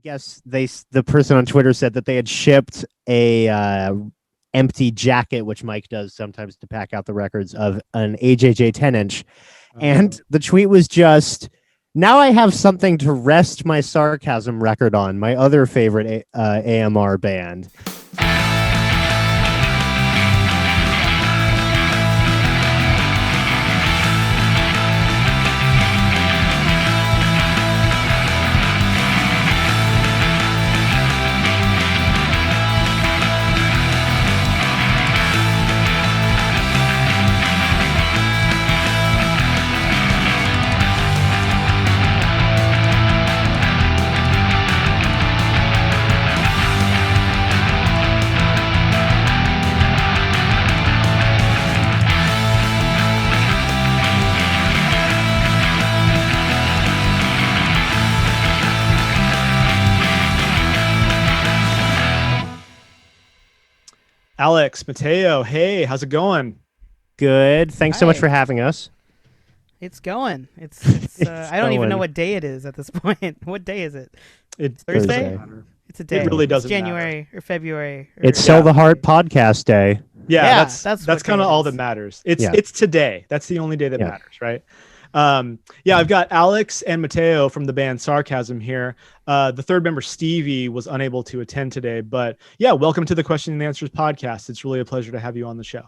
guess the person on Twitter said that they had shipped a empty jacket, which Mike does sometimes to pack out the records, of an AJJ 10-inch. And the tweet was just, now I have something to rest my Sarchasm record on, my other favorite AMR band. Alex, Mateo, hey, how's it going? Good. Thanks so much for having us. It's going. It's I don't even know what day it is at this point. What day is it? It's Thursday? It's a day. It really doesn't January matter. Or February. It's Sell the Heart podcast day. Yeah, that's kind of all that matters. It's today. That's the only day that matters, right? I've got Alex and Mateo from the band Sarchasm here. The third member, Stevie, was unable to attend today, but welcome to the Question and Answers podcast. It's really a pleasure to have you on the show.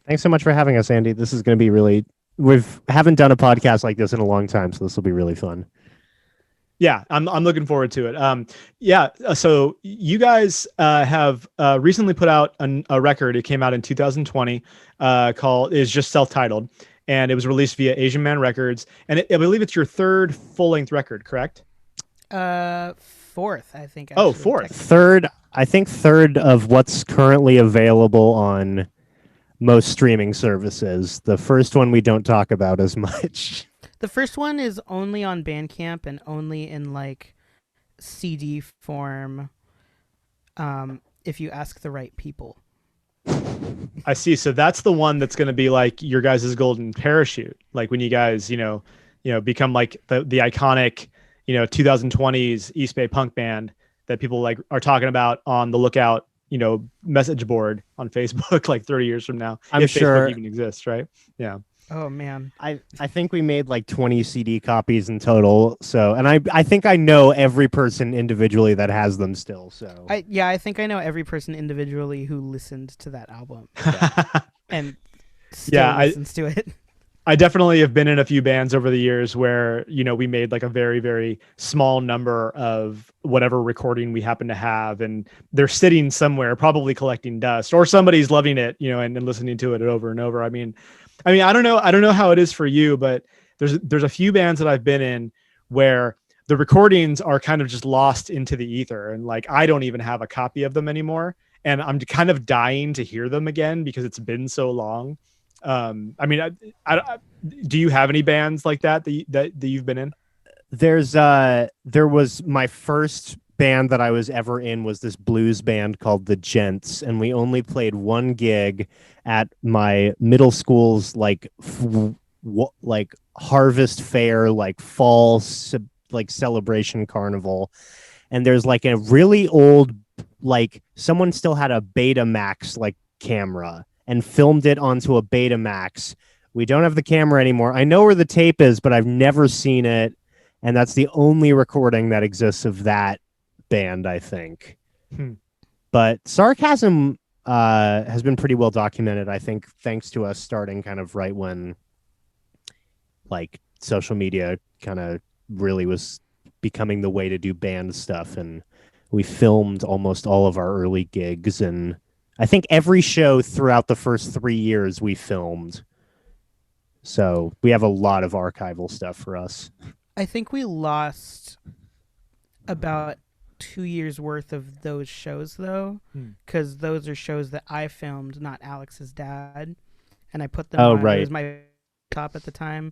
Thanks so much for having us, Andy. This is going to be we haven't done a podcast like this in a long time, so this will be really fun. Yeah, I'm looking forward to it. So you guys have recently put out a record. It came out in 2020 called is just self-titled. And it was released via Asian Man Records. And I believe it's your third full-length record, correct? Fourth, I think. Oh, fourth. Third of what's currently available on most streaming services. The first one we don't talk about as much. The first one is only on Bandcamp and only in like CD form if you ask the right people. I see. So that's the one that's going to be like your guys' golden parachute. Like when you guys, become like the iconic, 2020s East Bay punk band that people like are talking about on the Lookout, message board on Facebook like 30 years from now. I'm if sure Facebook even exists, right? Yeah. Oh man. I think we made like 20 CD copies in total. So, and I think I know every person individually that has them still. So I think I know every person individually who listened to that album and still listens to it. I definitely have been in a few bands over the years where, we made like a very, very small number of whatever recording we happen to have. And they're sitting somewhere, probably collecting dust, or somebody's loving it, and listening to it over and over. I mean, I don't know how it is for you, but there's a few bands that I've been in where the recordings are kind of just lost into the ether. And like, I don't even have a copy of them anymore. And I'm kind of dying to hear them again because it's been so long. I do you have any bands like that you've been in? There was my first band that I was ever in was this blues band called The Gents, and we only played one gig at my middle school's like harvest fair, like fall celebration carnival. And there's like a really old, like someone still had a Betamax like camera and filmed it onto a Betamax. We don't have the camera anymore. I know where the tape is, but I've never seen it. And that's the only recording that exists of that band, I think. But Sarchasm has been pretty well documented, I think, thanks to us starting kind of right when like social media kind of really was becoming the way to do band stuff. And we filmed almost all of our early gigs, and I think every show throughout the first 3 years we filmed. So we have a lot of archival stuff for us. I think we lost about 2 years worth of those shows though, because those are shows that I filmed, not Alex's dad, and I put them on. Right. It was my top at the time,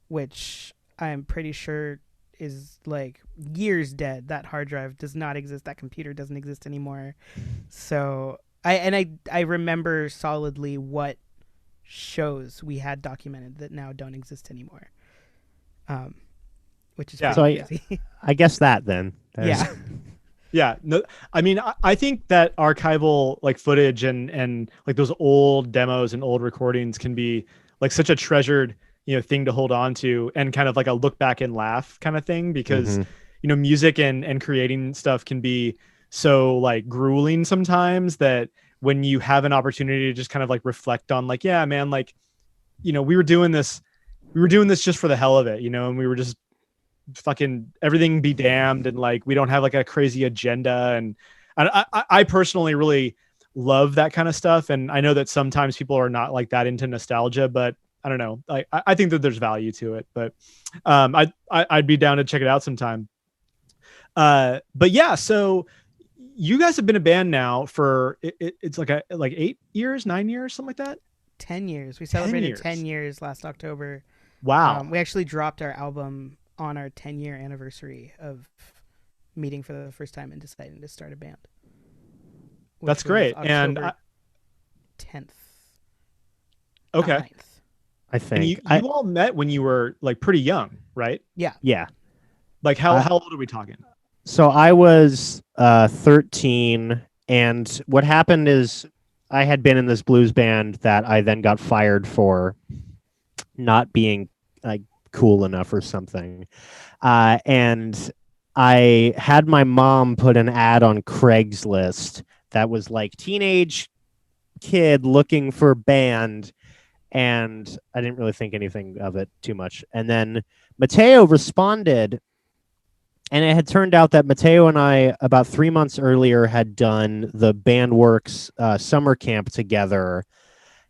which I'm pretty sure is like years dead. That hard drive does not exist. That computer doesn't exist anymore. So I remember solidly what shows we had documented that now don't exist anymore. Which is so crazy. I guess that then. Yeah. Yeah, no, I mean, I think that archival like footage and like those old demos and old recordings can be like such a treasured, thing to hold on to, and kind of like a look back and laugh kind of thing, because Hmm. music and creating stuff can be so like grueling sometimes, that when you have an opportunity to just kind of like reflect on like, yeah, man, like, we were doing this just for the hell of it, and we were just fucking everything be damned, and like we don't have like a crazy agenda, and I personally really love that kind of stuff, and I know that sometimes people are not like that into nostalgia, but I don't know, I think that there's value to it, but I'd be down to check it out sometime. But yeah, so you guys have been a band now for it's like 8 years, 9 years, something like that. 10 years. We 10 celebrated years. 10 years last October. Wow. We actually dropped our album on our 10-year anniversary of meeting for the first time and deciding to start a band. That's great. And October 10th. okay. 9th. I And think you all met when you were like pretty young, right? Yeah. yeah. Like how old are we talking? So I was 13, and what happened is I had been in this blues band that I then got fired for not being like cool enough or something. And I had my mom put an ad on Craigslist that was like teenage kid looking for band, and I didn't really think anything of it too much. And then Mateo responded, and it had turned out that Mateo and I, about 3 months earlier, had done the Bandworks summer camp together,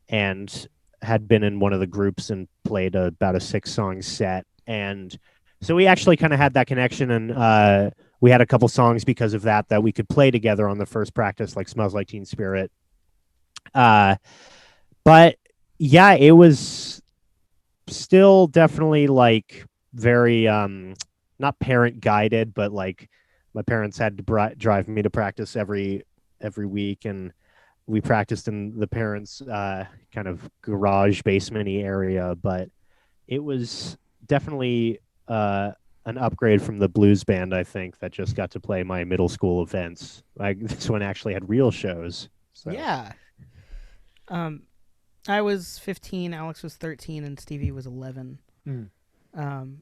and had been in one of the groups and played about a 6-song set. And so we actually kind of had that connection, and we had a couple songs because of that we could play together on the first practice, like Smells Like Teen Spirit. But yeah, it was still definitely like very not parent guided, but like my parents had to drive me to practice every week, and we practiced in the parents' kind of garage basement-y area. But it was definitely an upgrade from the blues band, I think, that just got to play my middle school events. Like this one actually had real shows. So. Yeah. I was 15, Alex was 13, and Stevie was 11. Mm.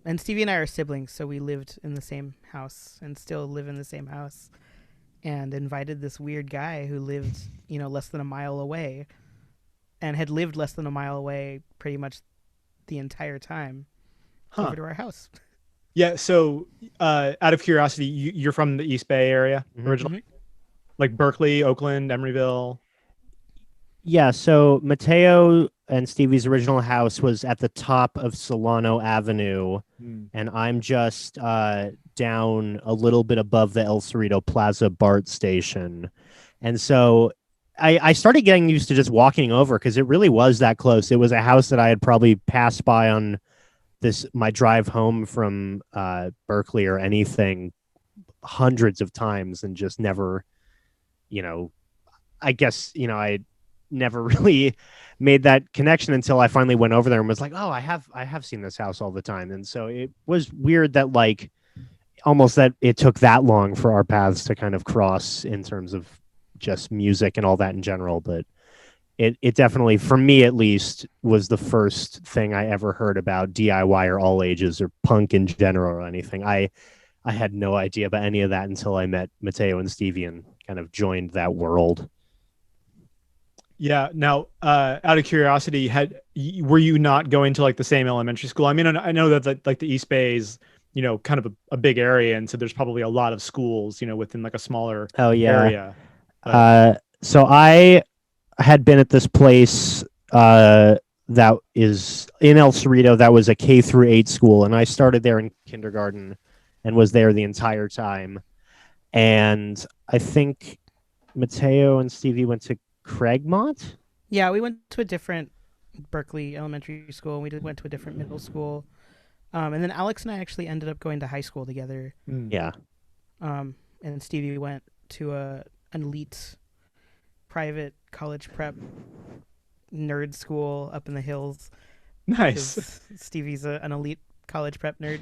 And Stevie and I are siblings, so we lived in the same house and still live in the same house, and invited this weird guy who lived, less than a mile away, and had lived less than a mile away pretty much the entire time over to our house. Yeah. So out of curiosity, you're from the East Bay area originally? Mm-hmm. Like Berkeley, Oakland, Emeryville? Yeah, so Mateo and Stevie's original house was at the top of Solano Avenue, and I'm just down a little bit above the El Cerrito Plaza BART station. And so I started getting used to just walking over, because it really was that close. It was a house that I had probably passed by on my drive home from Berkeley or anything hundreds of times, and just never, I guess, I never really made that connection until I finally went over there and was like, oh, I have seen this house all the time. And so it was weird that like almost that it took that long for our paths to kind of cross in terms of just music and all that in general. But it definitely, for me at least, was the first thing I ever heard about DIY or all ages or punk in general or anything. I had no idea about any of that until I met Mateo and Stevie and kind of joined that world. Yeah. Now, out of curiosity, were you not going to like the same elementary school? I mean, I know that like the East Bay is, kind of a big area, and so there's probably a lot of schools, within like a smaller area. So I had been at this place that is in El Cerrito that was a K-8 school, and I started there in kindergarten and was there the entire time. And I think Mateo and Stevie went to Craigmont? Yeah, we went to a different Berkeley elementary school. We went to a different middle school. And then Alex and I actually ended up going to high school together. Yeah. And Stevie went to an elite private college prep nerd school up in the hills. Nice. Stevie's an elite college prep nerd.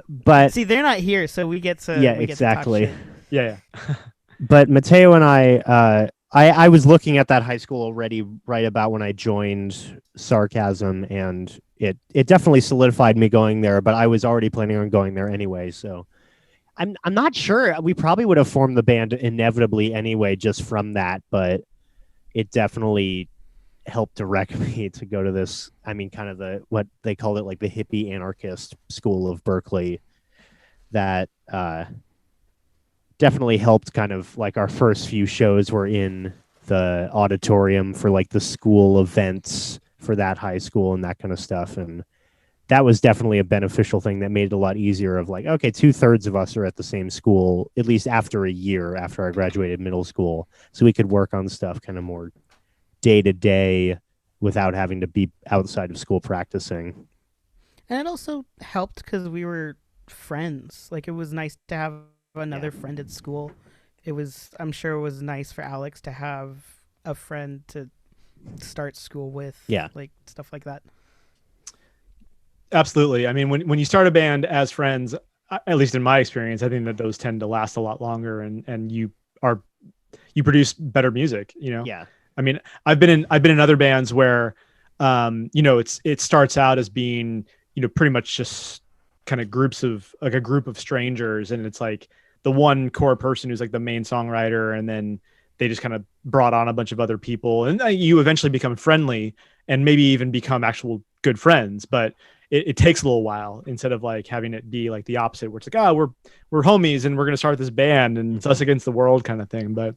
But see, they're not here, so we get to exactly. To talk shit. Yeah, yeah. But Mateo and I was looking at that high school already right about when I joined Sarcasm, and it definitely solidified me going there. But I was already planning on going there anyway, so I'm not sure. We probably would have formed the band inevitably anyway, just from that. But it definitely helped direct me to go to this. I mean, kind of the what they called it, like the hippie anarchist school of Berkeley. That definitely helped. Kind of like our first few shows were in the auditorium for like the school events for that high school and that kind of stuff, and that was definitely a beneficial thing that made it a lot easier of like, okay, 2/3 of us are at the same school, at least after a year after I graduated middle school. So we could work on stuff kind of more day to day without having to be outside of school practicing. And it also helped because we were friends. Like, it was nice to have another Yeah. friend at school. I'm sure it was nice for Alex to have a friend to start school with. Yeah. Like, stuff like that. Absolutely. I mean, when you start a band as friends, at least in my experience, I think that those tend to last a lot longer, and you produce better music, you know? Yeah. I mean, I've been in other bands where, it starts out as being, pretty much just kind of groups of like a group of strangers, and it's like the one core person who's like the main songwriter, and then they just kind of brought on a bunch of other people, and you eventually become friendly and maybe even become actual good friends. But it takes a little while, instead of like having it be like the opposite, where it's like, oh, we're homies and we're gonna start this band and it's us against the world kind of thing. But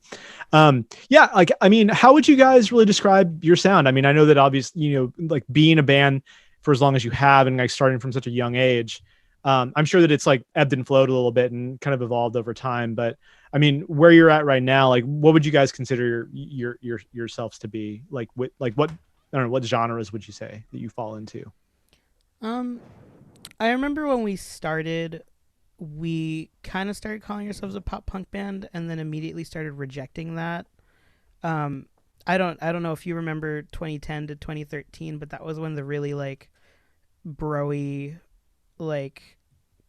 yeah, like, I mean, how would you guys really describe your sound? I mean, I know that obviously, like being a band for as long as you have and like starting from such a young age, I'm sure that it's like ebbed and flowed a little bit and kind of evolved over time. But I mean, where you're at right now, like, what would you guys consider yourselves to be? Like, what, I don't know, what genres would you say that you fall into? Um, I remember when we started, we kind of started calling ourselves a pop punk band, and then immediately started rejecting that. Um, I don't know if you remember 2010 to 2013, but that was when the really like broy, like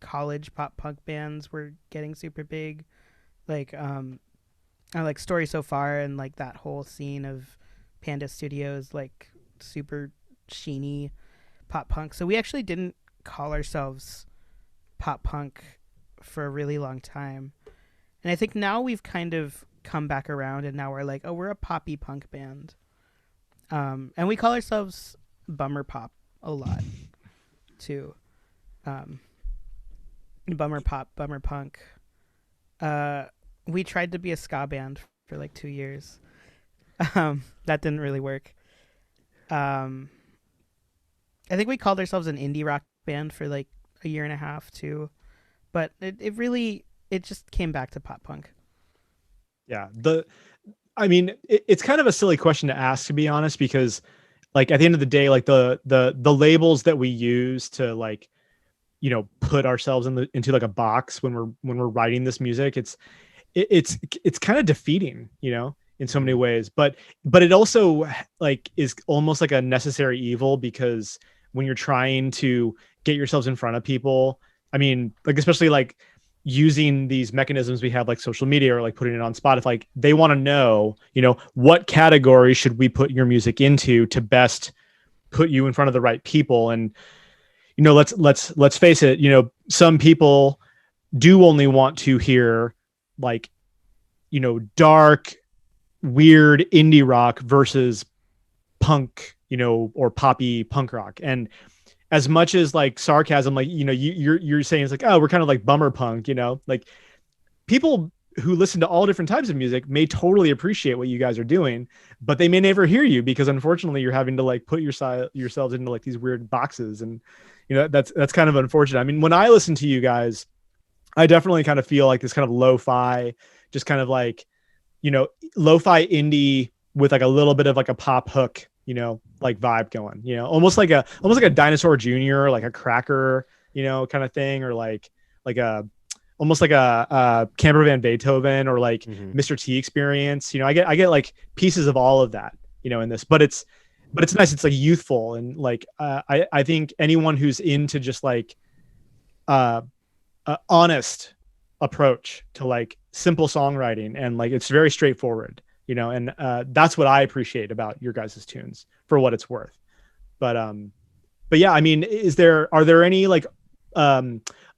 college pop punk bands were getting super big. Like I like Story So Far and like that whole scene of Panda Studios, like super sheeny pop punk. So we actually didn't call ourselves pop punk for a really long time. And I think now we've kind of come back around, and now we're like, oh, we're a poppy punk band. And we call ourselves bummer pop a lot too. Um, bummer pop, bummer punk. We tried to be a ska band for like 2 years. That didn't really work. Um, I think we called ourselves an indie rock band for like a year and a half too, but it just came back to pop punk. Yeah. I mean, it's kind of a silly question to ask, to be honest, because like at the end of the day, like the labels that we use to like, put ourselves into like a box when we're writing this music, it's kind of defeating, in so many ways, but it also like is almost like a necessary evil, because when you're trying to get yourselves in front of people, I mean, like, especially like using these mechanisms we have, like social media, or like putting it on Spotify, like they want to know, what category should we put your music into to best put you in front of the right people. And, let's face it, some people do only want to hear like, dark, weird indie rock versus punk, or poppy punk rock. And as much as like Sarchasm, like, you're saying it's like, oh, we're kind of like bummer punk, like people who listen to all different types of music may totally appreciate what you guys are doing, but they may never hear you, because unfortunately you're having to like put yourselves into like these weird boxes. And, that's kind of unfortunate. I mean, when I listen to you guys, I definitely kind of feel like this kind of lo-fi, just kind of like, lo-fi indie with like a little bit of like a pop hook, like vibe going, almost like a Dinosaur Jr., like a Cracker, kind of thing, or like a almost like a Camper Van Beethoven, or like Mr. T Experience. I get like pieces of all of that, in this, but it's nice. It's like youthful, and like I think anyone who's into just like honest approach to like simple songwriting, and like it's very straightforward, you know, and that's what I appreciate about your guys' tunes for what it's worth. But yeah, I mean, are there any like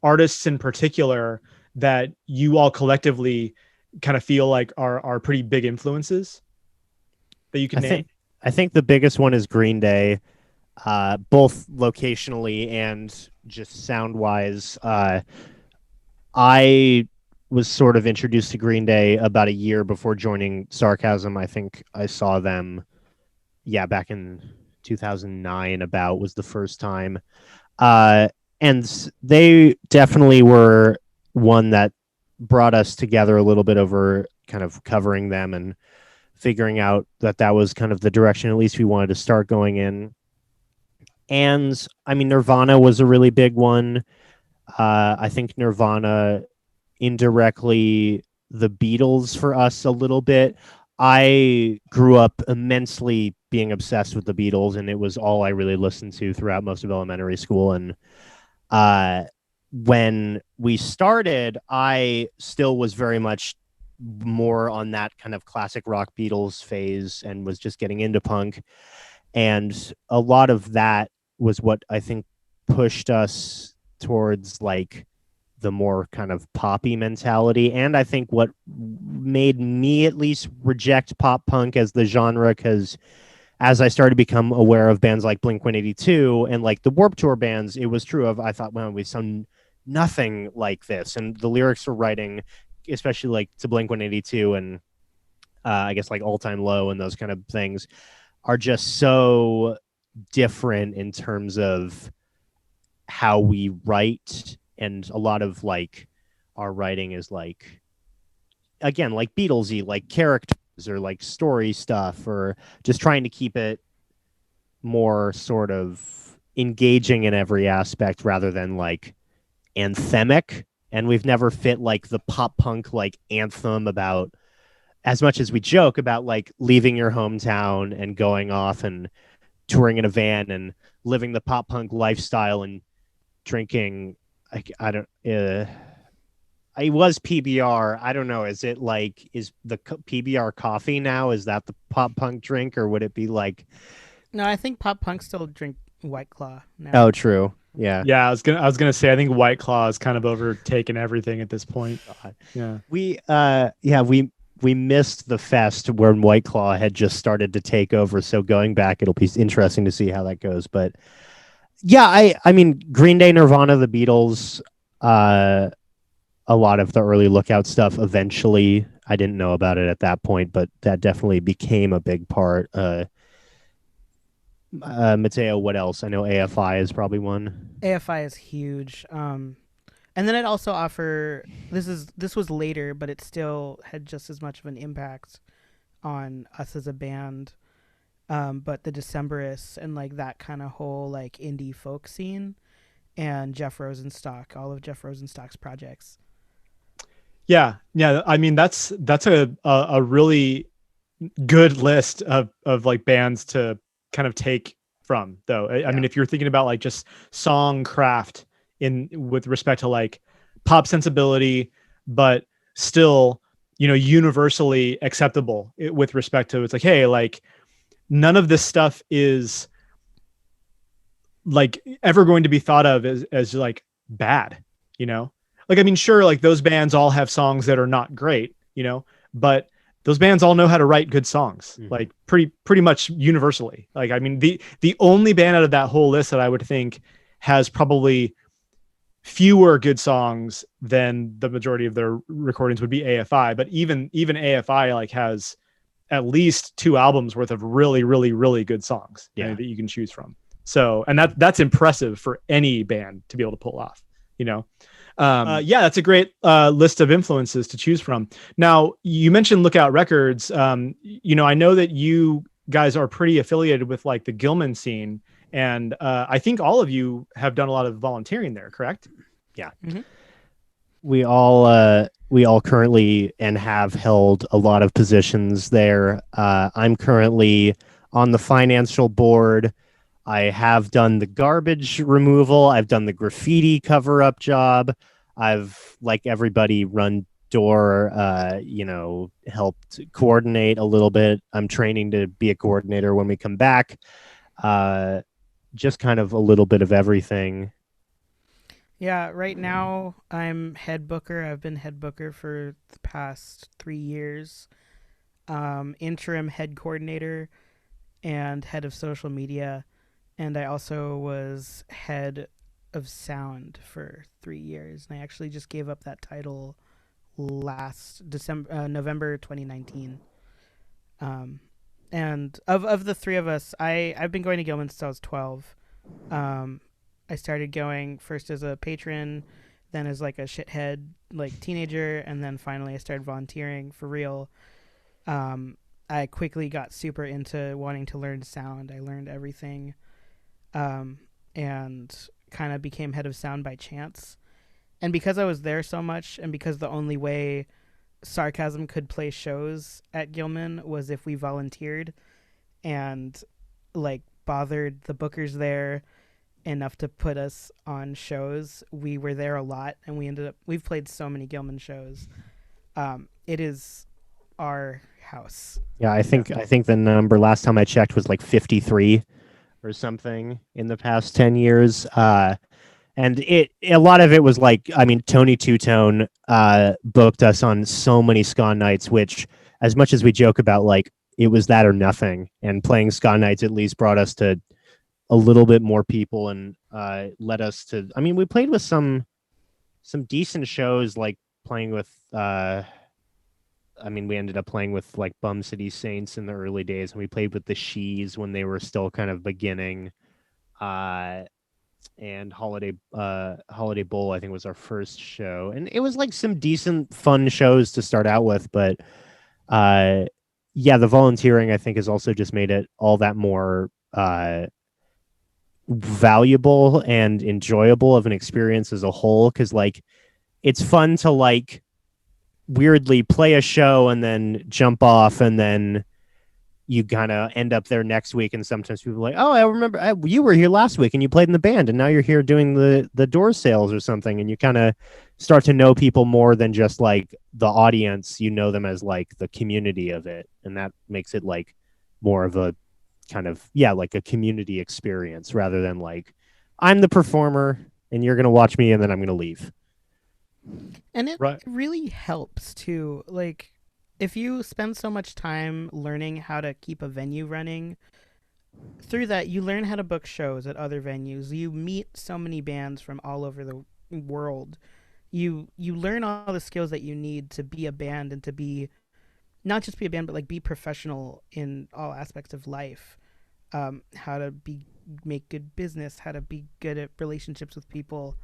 artists in particular that you all collectively kind of feel like are pretty big influences that you can name? I think the biggest one is Green Day, both locationally and just sound wise. I was sort of introduced to Green Day about a year before joining Sarchasm. I think I saw them, back in 2009. About was the first time, and they definitely were one that brought us together a little bit over kind of covering them and figuring out that was kind of the direction at least we wanted to start going in. And I mean, Nirvana was a really big one. I think Nirvana, indirectly the Beatles for us a little bit. I grew up immensely being obsessed with the Beatles, and it was all I really listened to throughout most of elementary school. And when we started, I still was very much more on that kind of classic rock Beatles phase and was just getting into punk. And a lot of that was what I think pushed us towards like the more kind of poppy mentality. And I think what made me at least reject pop punk as the genre, because as I started to become aware of bands like Blink-182 and like the Warped Tour bands, it was true of, I thought, well, we sound nothing like this. And the lyrics were writing, especially like to Blink-182 and I guess like All Time Low and those kind of things, are just so different in terms of how we write. And a lot of like our writing is like, again, like Beatlesy, like characters or like story stuff, or just trying to keep it more sort of engaging in every aspect rather than like anthemic. And we've never fit like the pop punk like anthem about, as much as we joke about like leaving your hometown and going off and touring in a van and living the pop punk lifestyle and drinking. I was PBR. I don't know. Is it like, is the PBR coffee now? Is that the pop punk drink, or would it be like? No, I think pop punk still drink White Claw now. Oh, true. Yeah. Yeah, I was gonna say I think White Claw has kind of overtaken everything at this point. Yeah. We missed the fest when White Claw had just started to take over. So going back, it'll be interesting to see how that goes. But yeah, I mean, Green Day, Nirvana, the Beatles, a lot of the early Lookout stuff. Eventually, I didn't know about it at that point, but that definitely became a big part. Mateo, what else? I know AFI is probably one. AFI is huge. And then I'd also offer, this was later, but it still had just as much of an impact on us as a band. But the Decemberists and like that kind of whole like indie folk scene, and Jeff Rosenstock, all of Jeff Rosenstock's projects. Yeah. I mean, that's a really good list of like bands to kind of take from, though. I mean, if you're thinking about like just song craft in with respect to like pop sensibility, but still, you know, universally acceptable with respect to, it's like, hey, like none of this stuff is like ever going to be thought of as like bad, you know? Like, I mean, sure, like those bands all have songs that are not great, you know, but those bands all know how to write good songs, like pretty much universally. Like, I mean, the only band out of that whole list that I would think has probably fewer good songs than the majority of their recordings would be AFI. But even AFI like has at least 2 albums worth of really, really, really good songs that you can choose from. So, and that's impressive for any band to be able to pull off, you know? That's a great list of influences to choose from. Now, you mentioned Lookout Records. You know, I know that you guys are pretty affiliated with like the Gilman scene, and I think all of you have done a lot of volunteering there, correct? Yeah. Mm-hmm. We all currently and have held a lot of positions there. I'm currently on the financial board. I have done the garbage removal. I've done the graffiti cover-up job. I've, like everybody, run door, helped coordinate a little bit. I'm training to be a coordinator when we come back. Just kind of a little bit of everything. Yeah, right now I'm head booker. I've been head booker for the past 3 years. Interim head coordinator and head of social media. And I also was head of sound for 3 years. And I actually just gave up that title last November 2019. And of the three of us, I've been going to Gilman since I was 12. I started going first as a patron, then as like a shithead like teenager, and then finally I started volunteering for real. I quickly got super into wanting to learn sound. I learned everything, and kind of became head of sound by chance. And because I was there so much, and because the only way Sarchasm could play shows at Gilman was if we volunteered and like bothered the bookers there enough to put us on shows. We were there a lot, and we've played so many Gilman shows. It is our house. Yeah, I think the number last time I checked was like 53 or something in the past 10 years. And a lot of it was like, I mean, Tony Two-Tone booked us on so many ska nights, which, as much as we joke about, like, it was that or nothing, and playing ska nights at least brought us to a little bit more people, and led us to, I mean, we played with some decent shows, like playing with we ended up playing with like Bum City Saints in the early days, and we played with the Shees when they were still kind of beginning. And Holiday Bowl, I think, was our first show, and it was like some decent fun shows to start out with. But the volunteering, I think, has also just made it all that more valuable and enjoyable of an experience as a whole, because like it's fun to like weirdly play a show and then jump off, and then you kind of end up there next week, and sometimes people are like, oh, I remember you were here last week and you played in the band, and now you're here doing the door sales or something, and you kind of start to know people more than just like the audience. You know them as like the community of it, and that makes it like more of a kind of like a community experience, rather than like I'm the performer and you're gonna watch me and then I'm gonna leave. And it Right. really helps too, like if you spend so much time learning how to keep a venue running, through that you learn how to book shows at other venues. You meet so many bands from all over the world. You learn all the skills that you need to be a band, and to be not just be a band, but like be professional in all aspects of life. How to make good business, how to be good at relationships with people.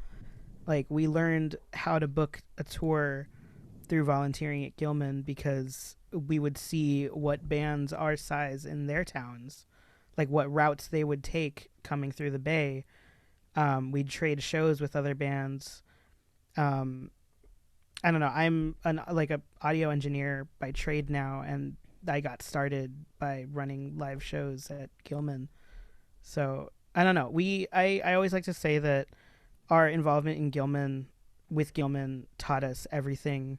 Like we learned how to book a tour through volunteering at Gilman, because we would see what bands our size in their towns, like what routes they would take coming through the Bay. We'd trade shows with other bands. I don't know. I'm like a audio engineer by trade now, and I got started by running live shows at Gilman. So I don't know. I always like to say that our involvement in Gilman taught us everything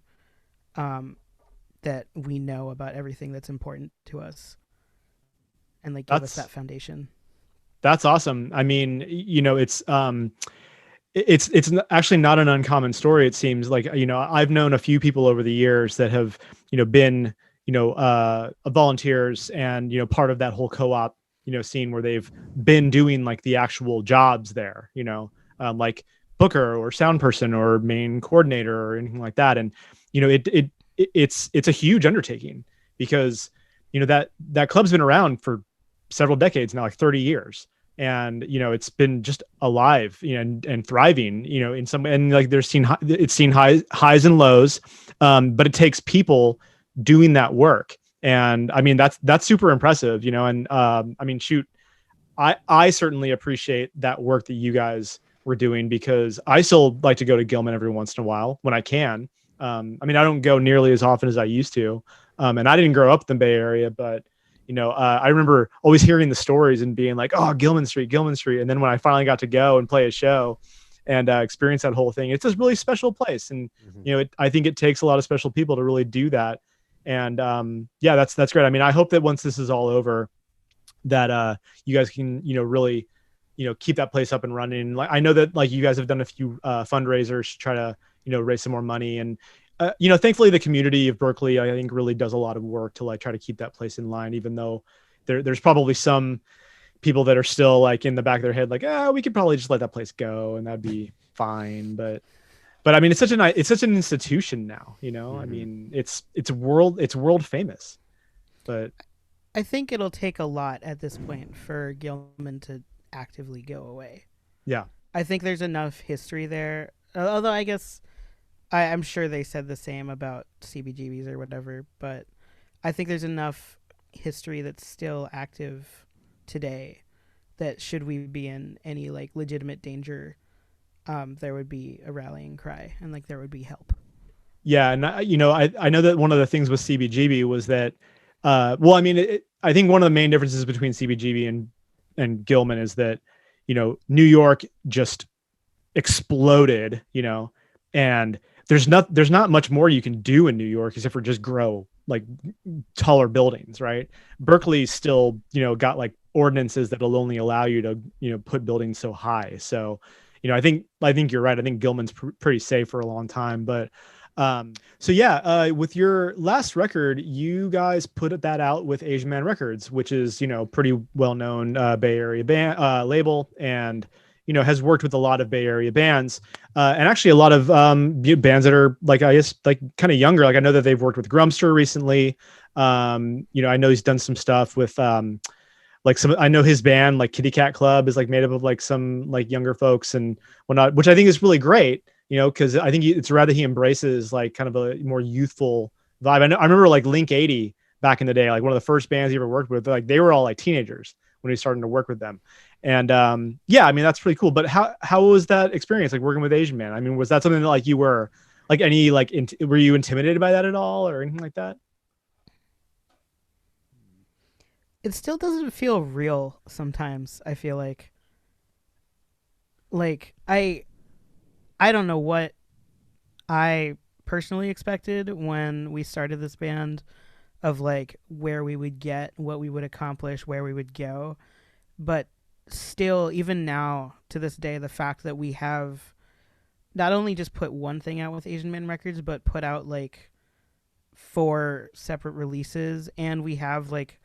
that we know about everything that's important to us, and like give us that foundation. That's awesome. I mean, it's actually not an uncommon story. It seems like, I've known a few people over the years that have, been, volunteers and, part of that whole co-op, scene where they've been doing like the actual jobs there, like booker or sound person or main coordinator or anything like that. And, it's a huge undertaking, because, that club's been around for several decades now, like 30 years. And, it's been just alive, and thriving, in some, and like it's seen highs and lows. But it takes people doing that work. And I mean, that's super impressive, and I mean, shoot, I certainly appreciate that work that you guys were doing, because I still like to go to Gilman every once in a while when I can. I mean, I don't go nearly as often as I used to. And I didn't grow up in the Bay Area, but I remember always hearing the stories and being like, oh, Gilman Street. And then when I finally got to go and play a show, and experience that whole thing. It's a really special place, and I think it takes a lot of special people to really do that. And yeah, that's great. I mean, I hope that once this is all over, that you guys can really keep that place up and running. Like, I know that like you guys have done a few fundraisers to try to raise some more money, and thankfully the community of Berkeley, I think, really does a lot of work to like try to keep that place in line, even though there's probably some people that are still like in the back of their head like, we could probably just let that place go and that'd be fine. But I mean, it's such an institution now, I mean, it's world famous. But I think it'll take a lot at this point for Gilman to actively go away. Yeah. I think there's enough history there. Although I guess I'm sure they said the same about CBGBs or whatever, but I think there's enough history that's still active today that should we be in any like legitimate danger, there would be a rallying cry and like there would be help. Yeah. And I know that one of the things with CBGB was that, well, I mean, I think one of the main differences between CBGB and Gilman is that, New York just exploded, and there's not much more you can do in New York except for just grow like taller buildings, right? Berkeley still, got like ordinances that'll only allow you to, put buildings so high. So, I think you're right. I think Gilman's pretty safe for a long time, but so yeah, with your last record, you guys put that out with Asian Man Records, which is, pretty well-known Bay Area band label, and has worked with a lot of Bay Area bands, and actually a lot of bands that are like, I guess, like kind of younger. Like I know that they've worked with Grumpster recently. I know he's done some stuff with like I know his band, like Kitty Cat Club, is like made up of like some like younger folks and whatnot, which I think is really great. Because I think it's rad that he embraces like kind of a more youthful vibe. I remember like Link 80 back in the day, like one of the first bands he ever worked with, like they were all like teenagers when he started to work with them. And yeah, I mean, that's pretty cool. But how was that experience, like working with Asian Man? I mean, was that something that like you were like were you intimidated by that at all or anything like that? It still doesn't feel real sometimes. I feel like I don't know what I personally expected when we started this band of like where we would get, what we would accomplish, where we would go. But still, even now to this day, the fact that we have not only just put one thing out with Asian Man Records, but put out like 4 separate releases, and we have like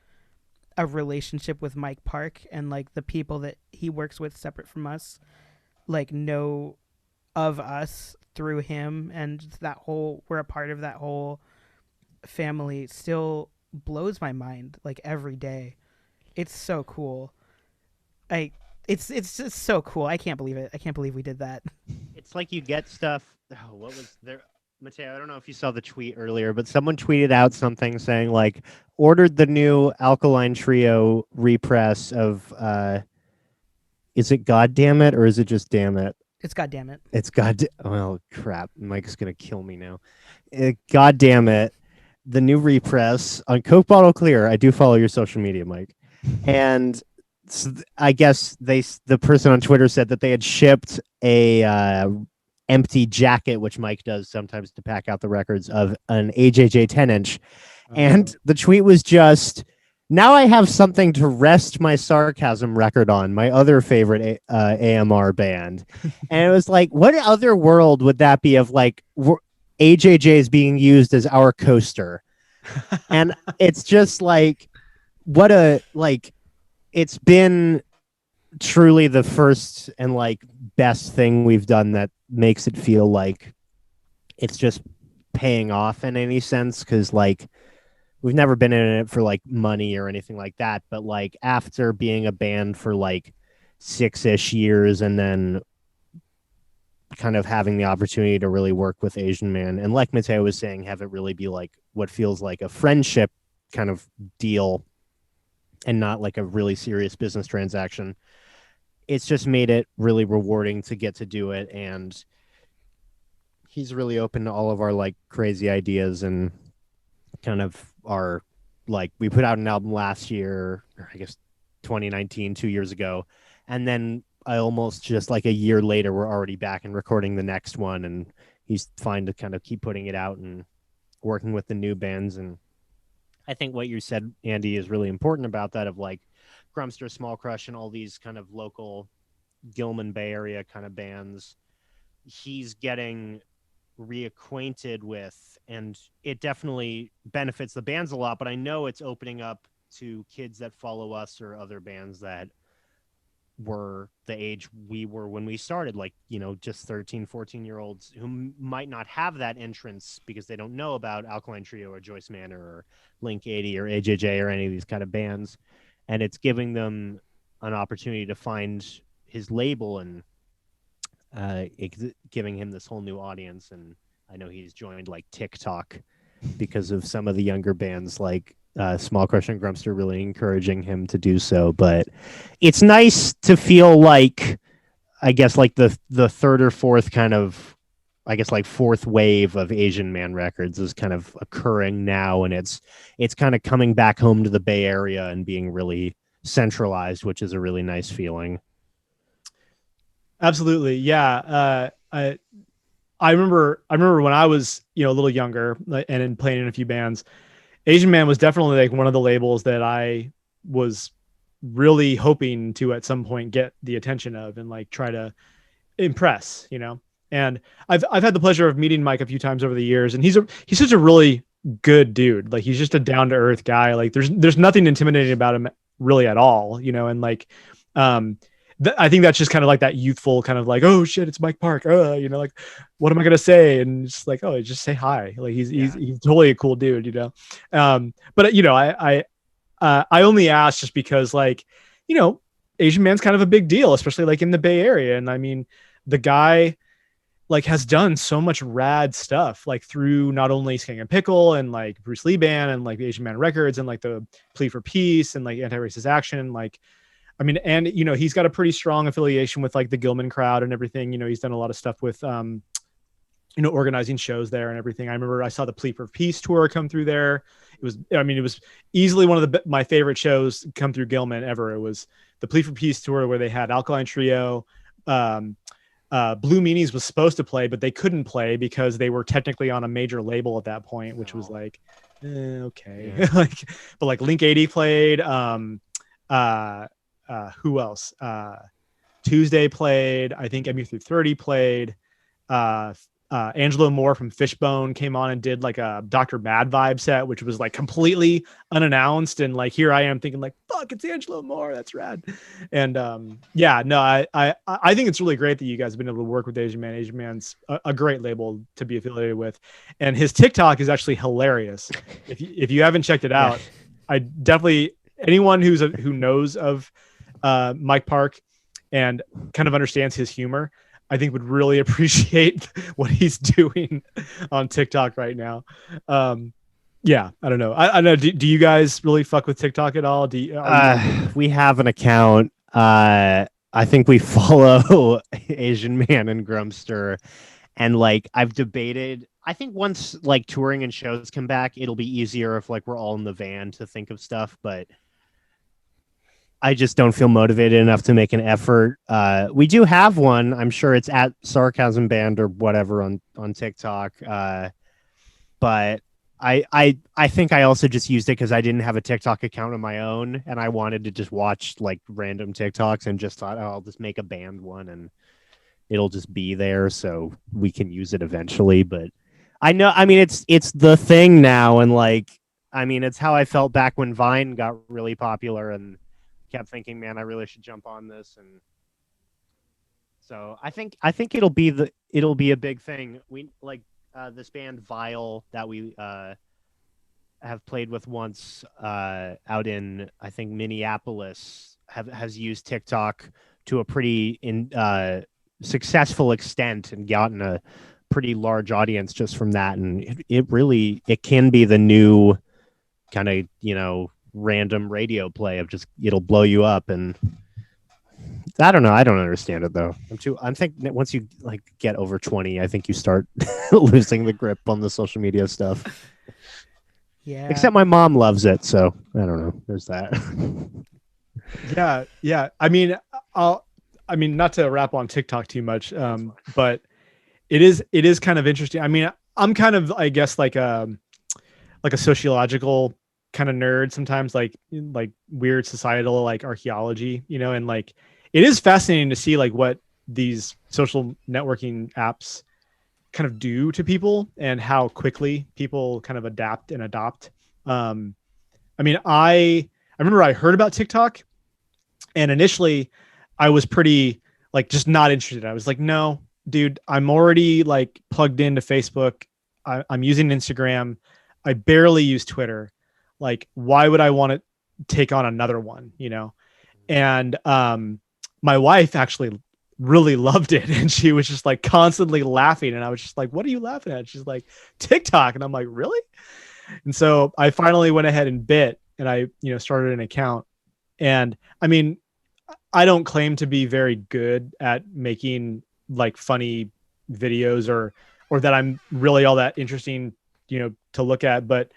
a relationship with Mike Park and like the people that he works with separate from us, like know of us through him, and that whole, we're a part of that whole family, still blows my mind like every day. It's so cool. It's just so cool. I can't believe it. I can't believe we did that. It's like you get stuff. Oh, what was there? Mateo, I don't know if you saw the tweet earlier, but someone tweeted out something saying like, ordered the new Alkaline Trio repress of is it God Damn It or is it just Damn It? It's goddamn it. It's well, crap. Mike's gonna kill me now. God damn it. The new repress on Coke Bottle Clear. I do follow your social media, Mike. And so I guess the person on Twitter said that they had shipped a empty jacket, which Mike does sometimes to pack out the records, of an AJJ 10-inch. And the tweet was just, now I have something to rest my Sarchasm record on, my other favorite AMR band. And it was like, what other world would that be of like AJJ is being used as our coaster? And it's just like, it's been truly the first and like best thing we've done that makes it feel like it's just paying off in any sense. Cause like, we've never been in it for like money or anything like that. But like after being a band for like 6-ish years and then kind of having the opportunity to really work with Asian Man, and like Mateo was saying, have it really be like what feels like a friendship kind of deal and not like a really serious business transaction. It's just made it really rewarding to get to do it. And he's really open to all of our like crazy ideas and kind of our, like, we put out an album last year, or I guess 2019, 2 years ago. And then almost just like a year later, we're already back and recording the next one, and he's fine to kind of keep putting it out and working with the new bands. And I think what you said, Andy, is really important about that, of like Grumpster, Small Crush, and all these kind of local Gilman Bay Area kind of bands. He's getting reacquainted with, and it definitely benefits the bands a lot, but I know it's opening up to kids that follow us or other bands that were the age we were when we started, like, you know, just 13-14-year-olds who might not have that entrance because they don't know about Alkaline Trio or Joyce Manor or Link 80 or AJJ or any of these kind of bands, and it's giving them an opportunity to find his label and giving him this whole new audience. And I know he's joined like TikTok because of some of the younger bands like Small Crush and Grumpster really encouraging him to do so. But it's nice to feel like, I guess, like the third or fourth kind of, I guess, like fourth wave of Asian Man records is kind of occurring now, and it's kind of coming back home to the Bay Area and being really centralized, which is a really nice feeling. Absolutely. Yeah. I remember when I was, you know, a little younger and in playing in a few bands, Asian Man was definitely like one of the labels that I was really hoping to at some point get the attention of and like try to impress, you know. And I've had the pleasure of meeting Mike a few times over the years, and he's such a really good dude. Like, he's just a down to earth guy. Like, there's nothing intimidating about him really at all, you know. And like, I think that's just kind of like that youthful kind of like, oh shit, it's Mike Park, you know, like, what am I gonna say? And just like, oh, just say hi. Like, he's totally a cool dude, you know. But you know, I only asked just because, like, you know, Asian Man's kind of a big deal, especially like in the Bay Area. And I mean, the guy like has done so much rad stuff, like through not only Skang and Pickle and like Bruce Lee Band and like the Asian Man Records and like the Plea for Peace and like Anti-Racist Action, like, I mean, and, you know, he's got a pretty strong affiliation with like the Gilman crowd and everything. You know, he's done a lot of stuff with, you know, organizing shows there and everything. I remember I saw the Plea for Peace tour come through there. It was easily one of my favorite shows come through Gilman ever. It was the Plea for Peace tour where they had Alkaline Trio. Blue Meanies was supposed to play, but they couldn't play because they were technically on a major label at that point, which was like, okay. Yeah. Like, but like Link 80 played, who else? Tuesday played. I think MU through 30 played. Angelo Moore from Fishbone came on and did like a Dr. Mad vibe set, which was like completely unannounced. And like, here I am thinking like, fuck, it's Angelo Moore. That's rad. And yeah, no, I think it's really great that you guys have been able to work with Asian Man. Asian Man's a great label to be affiliated with. And his TikTok is actually hilarious. If you haven't checked it out, I definitely, anyone who knows of Mike Park and kind of understands his humor, I think would really appreciate what he's doing on TikTok right now. Yeah, I don't know. I know. Do you guys really fuck with TikTok at all? We have an account. I think we follow Asian Man and Grumpster, and like I've debated. I think once like touring and shows come back, it'll be easier if like we're all in the van to think of stuff, but I just don't feel motivated enough to make an effort. We do have one. I'm sure it's at Sarchasm Band or whatever on TikTok. But I think I also just used it because I didn't have a TikTok account of my own, and I wanted to just watch like random TikToks and just thought, oh, I'll just make a band one and it'll just be there so we can use it eventually. But I know, I mean, it's the thing now, and like, I mean, it's how I felt back when Vine got really popular and kept thinking, man, I really should jump on this. And so I think it'll be a big thing. We like this band Vile that we have played with once out in, I think, Minneapolis has used TikTok to a pretty successful extent and gotten a pretty large audience just from that. And it can be the new kind of, you know, random radio play of just, it'll blow you up. And I don't know. I don't understand it though. I'm thinking once you like get over 20, I think you start losing the grip on the social media stuff. Yeah. Except my mom loves it, so I don't know. There's that. Yeah. I mean, I mean, not to wrap on TikTok too much, but it is kind of interesting. I mean, I'm kind of, I guess, like a sociological kind of nerd sometimes, like weird societal like archaeology, and like it is fascinating to see like what these social networking apps kind of do to people and how quickly people kind of adapt and adopt. I mean, I remember I heard about TikTok, and initially I was pretty like just not interested. I was like, no, dude, I'm already like plugged into Facebook. I'm using Instagram. I barely use Twitter. Like, why would I want to take on another one, And my wife actually really loved it. And she was just like constantly laughing. And I was just like, what are you laughing at? She's like, TikTok. And I'm like, really? And so I finally went ahead and bit, and I, started an account. And I mean, I don't claim to be very good at making like funny videos or that I'm really all that interesting, to look at, but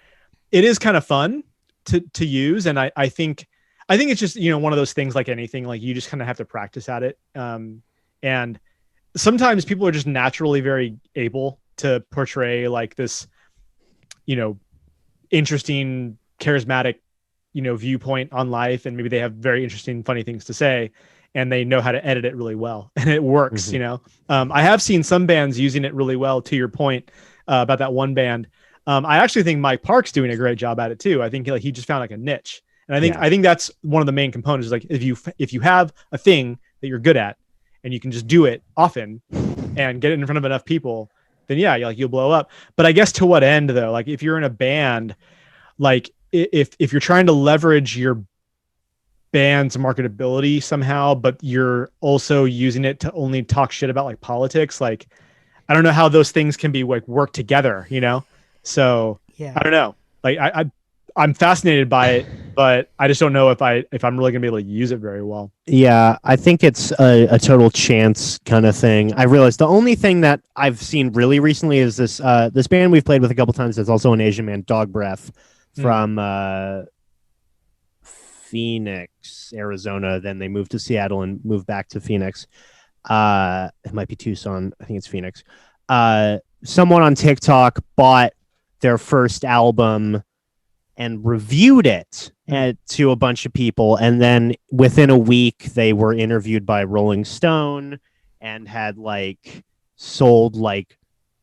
it is kind of fun to use. And I think it's just, one of those things like anything, like you just kind of have to practice at it. And sometimes people are just naturally very able to portray like this, interesting, charismatic, viewpoint on life. And maybe they have very interesting, funny things to say, and they know how to edit it really well, and it works. I have seen some bands using it really well, to your point about that one band. I actually think Mike Park's doing a great job at it too. I think like he just found like a niche, and I think that's one of the main components is like if you have a thing that you're good at and you can just do it often and get it in front of enough people, then yeah, you'll blow up. But I guess to what end though? Like if you're in a band, like if you're trying to leverage your band's marketability somehow, but you're also using it to only talk shit about like politics, like I don't know how those things can be like work together, So yeah, I don't know. Like I'm fascinated by it, but I just don't know if I'm really gonna be able to use it very well. Yeah, I think it's a total chance kind of thing. I realized the only thing that I've seen really recently is this band we've played with a couple times. That's also an Asian man, Dog Breath, from Phoenix, Arizona. Then they moved to Seattle and moved back to Phoenix. It might be Tucson. I think it's Phoenix. Someone on TikTok bought their first album and reviewed it to a bunch of people. And then within a week, they were interviewed by Rolling Stone and had like sold like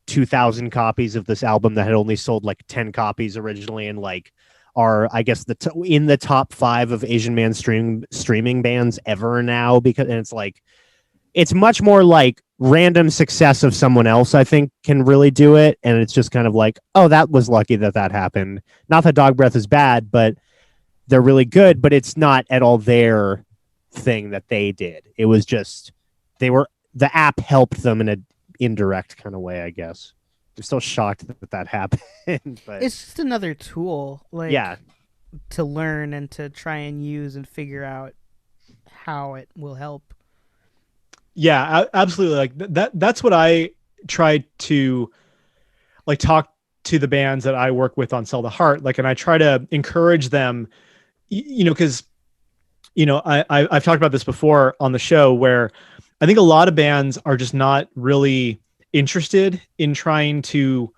2,000 copies of this album that had only sold like 10 copies originally, and like are, I guess, in the top 5 of Asian man streaming bands ever now, because, and it's like, it's much more like random success of someone else, I think, can really do it. And it's just kind of like, oh, that was lucky that happened. Not that Dog Breath is bad, but they're really good, but it's not at all their thing that they did. It was just, the app helped them in an indirect kind of way, I guess. I'm still shocked that happened. But it's just another tool, like, yeah, to learn and to try and use and figure out how it will help. Yeah, absolutely. Like that's what I try to like talk to the bands that I work with on Sell the Heart. Like, and I try to encourage them, because, I've talked about this before on the show, where I think a lot of bands are just not really interested in trying to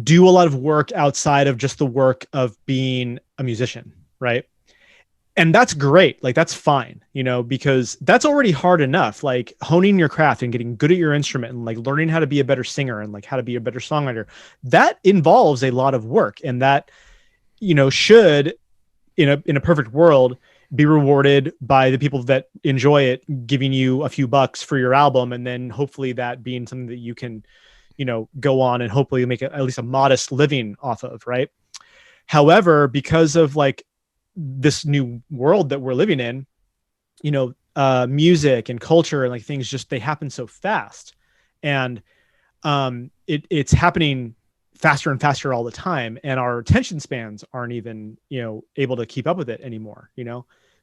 do a lot of work outside of just the work of being a musician. Right. And that's great. Like, that's fine, because that's already hard enough. Like honing your craft and getting good at your instrument and like learning how to be a better singer and like how to be a better songwriter, that involves a lot of work. And that, should in a perfect world be rewarded by the people that enjoy it, giving you a few bucks for your album. And then hopefully that being something that you can, go on and hopefully make at least a modest living off of. Right. However, because of like this new world that we're living in, music and culture and like things just, they happen so fast, and it's happening faster and faster all the time. And our attention spans aren't even, able to keep up with it anymore,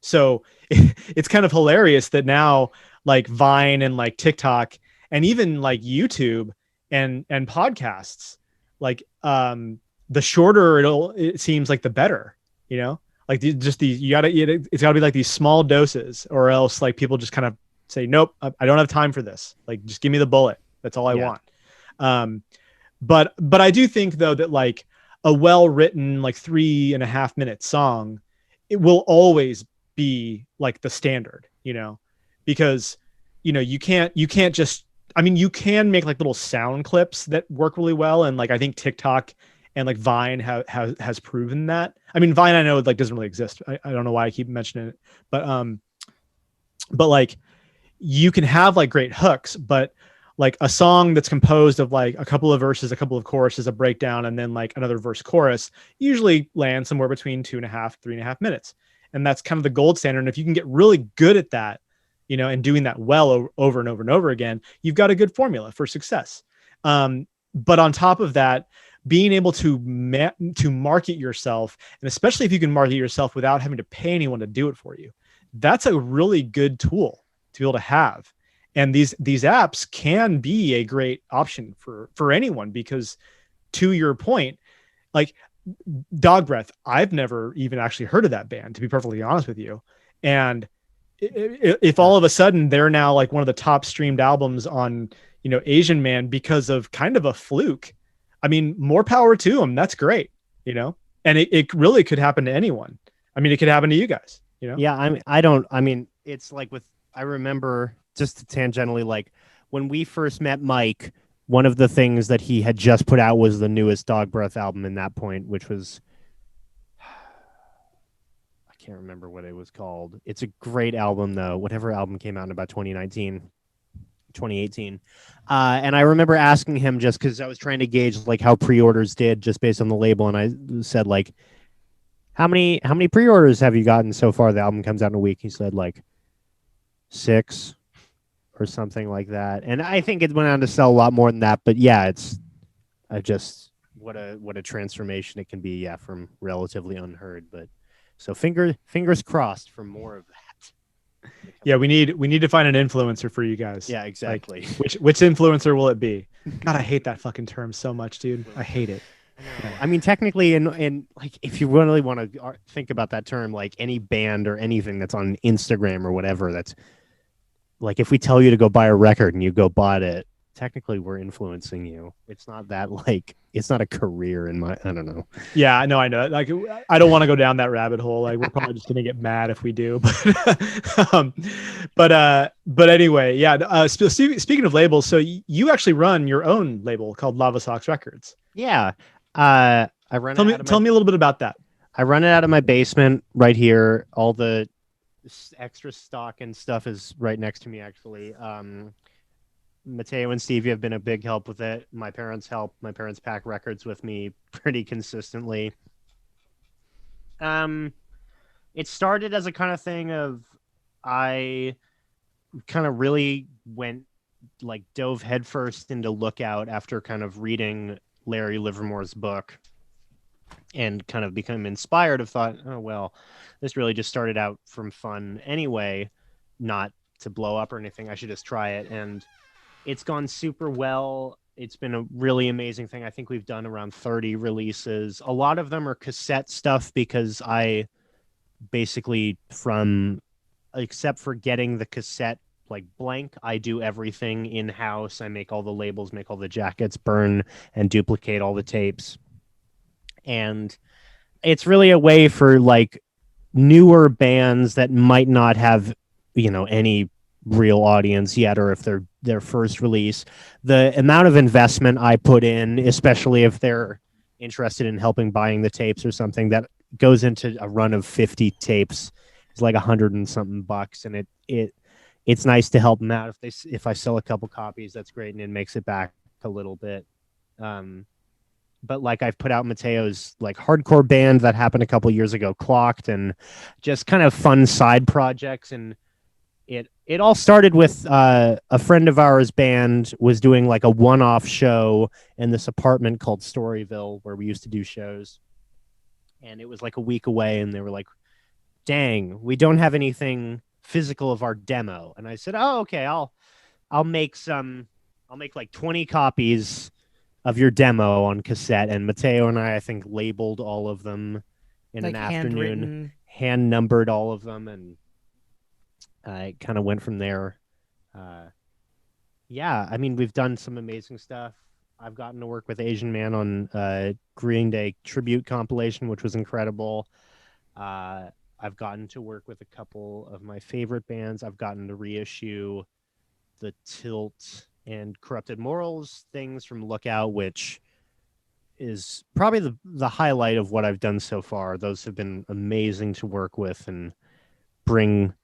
So it's kind of hilarious that now like Vine and like TikTok and even like YouTube and podcasts, like the shorter it seems like the better, like it's gotta be like these small doses, or else like people just kind of say, nope, I don't have time for this. Like, just give me the bullet. That's all I want. But I do think though that like a well-written, like 3.5 minute song, it will always be like the standard, because, you can't just, I mean, you can make like little sound clips that work really well. And like, I think TikTok and like Vine has proven that. I mean, Vine, I know like doesn't really exist. I don't know why I keep mentioning it, but like you can have like great hooks, but like a song that's composed of like a couple of verses, a couple of choruses, a breakdown, and then like another verse chorus usually lands somewhere between 2.5, 3.5 minutes. And that's kind of the gold standard. And if you can get really good at that, and doing that well over and over and over again, you've got a good formula for success. But on top of that, being able to market yourself, and especially if you can market yourself without having to pay anyone to do it for you, that's a really good tool to be able to have. And these apps can be a great option for anyone, because to your point, like Dog Breath, I've never even actually heard of that band, to be perfectly honest with you. And if all of a sudden they're now like one of the top streamed albums on, Asian Man because of kind of a fluke, I mean, more power to them. That's great, and it really could happen to anyone. I mean, it could happen to you guys, Yeah. It's like I remember just tangentially, like when we first met Mike, one of the things that he had just put out was the newest Dog Breath album in that point, which was, I can't remember what it was called. It's a great album though. Whatever album came out in about 2019, 2018. And I remember asking him, just because I was trying to gauge like how pre-orders did just based on the label. And I said like, how many pre-orders have you gotten so far? The album comes out in a week. He said like 6 or something like that. And I think it went on to sell a lot more than that. But yeah, what a transformation it can be. Yeah, from relatively unheard. But so fingers crossed for more of that. Yeah, we need to find an influencer for you guys. Yeah, exactly. Like, which influencer will it be? God, I hate that fucking term so much, dude. I hate it. I mean, technically, in like, if you really want to think about that term, like any band or anything that's on Instagram or whatever, that's like, if we tell you to go buy a record and you go buy it, technically we're influencing you. It's not that like, it's not a career in my, I don't know. Yeah, no, I know. Like, I don't want to go down that rabbit hole. Like, we're probably just gonna get mad if we do. But anyway, yeah. Speaking of labels, so you actually run your own label called Lava Socks Records. Yeah. I run. Tell me a little bit about that. I run it out of my basement right here. All the extra stock and stuff is right next to me, actually. Mateo and Stevie have been a big help with it. My parents help. My parents pack records with me pretty consistently. It started as a kind of thing of, I kind of really dove headfirst into Lookout after kind of reading Larry Livermore's book, and kind of become inspired. Of thought, oh well, this really just started out from fun anyway, not to blow up or anything. I should just try it, and it's gone super well. It's been a really amazing thing. I think we've done around 30 releases. A lot of them are cassette stuff, because I basically, except for getting the cassette like blank, I do everything in-house. I make all the labels, make all the jackets, burn and duplicate all the tapes. And it's really a way for like newer bands that might not have, any real audience yet, or if they're their first release, the amount of investment I put in, especially if they're interested in helping buying the tapes or something, that goes into a run of 50 tapes. It's like $100 and something bucks, and it's nice to help them out. If I sell a couple copies, that's great, and it makes it back a little bit. But like, I've put out Mateo's like hardcore band that happened a couple years ago, Clocked, and just kind of fun side projects. And it all started with a friend of ours band was doing like a one-off show in this apartment called Storyville, where we used to do shows. And it was like a week away, and they were like, dang, we don't have anything physical of our demo. And I said, oh, okay, I'll make like 20 copies of your demo on cassette. And Mateo and I think labeled all of them in like an afternoon, handwritten. hand numbered all of them, and I kind of went from there. Yeah, I mean, we've done some amazing stuff. I've gotten to work with Asian Man on Green Day tribute compilation, which was incredible. Uh, I've gotten to work with a couple of my favorite bands. I've gotten to reissue the Tilt and Corrupted Morals things from Lookout, which is probably the highlight of what I've done so far. Those have been amazing to work with and bring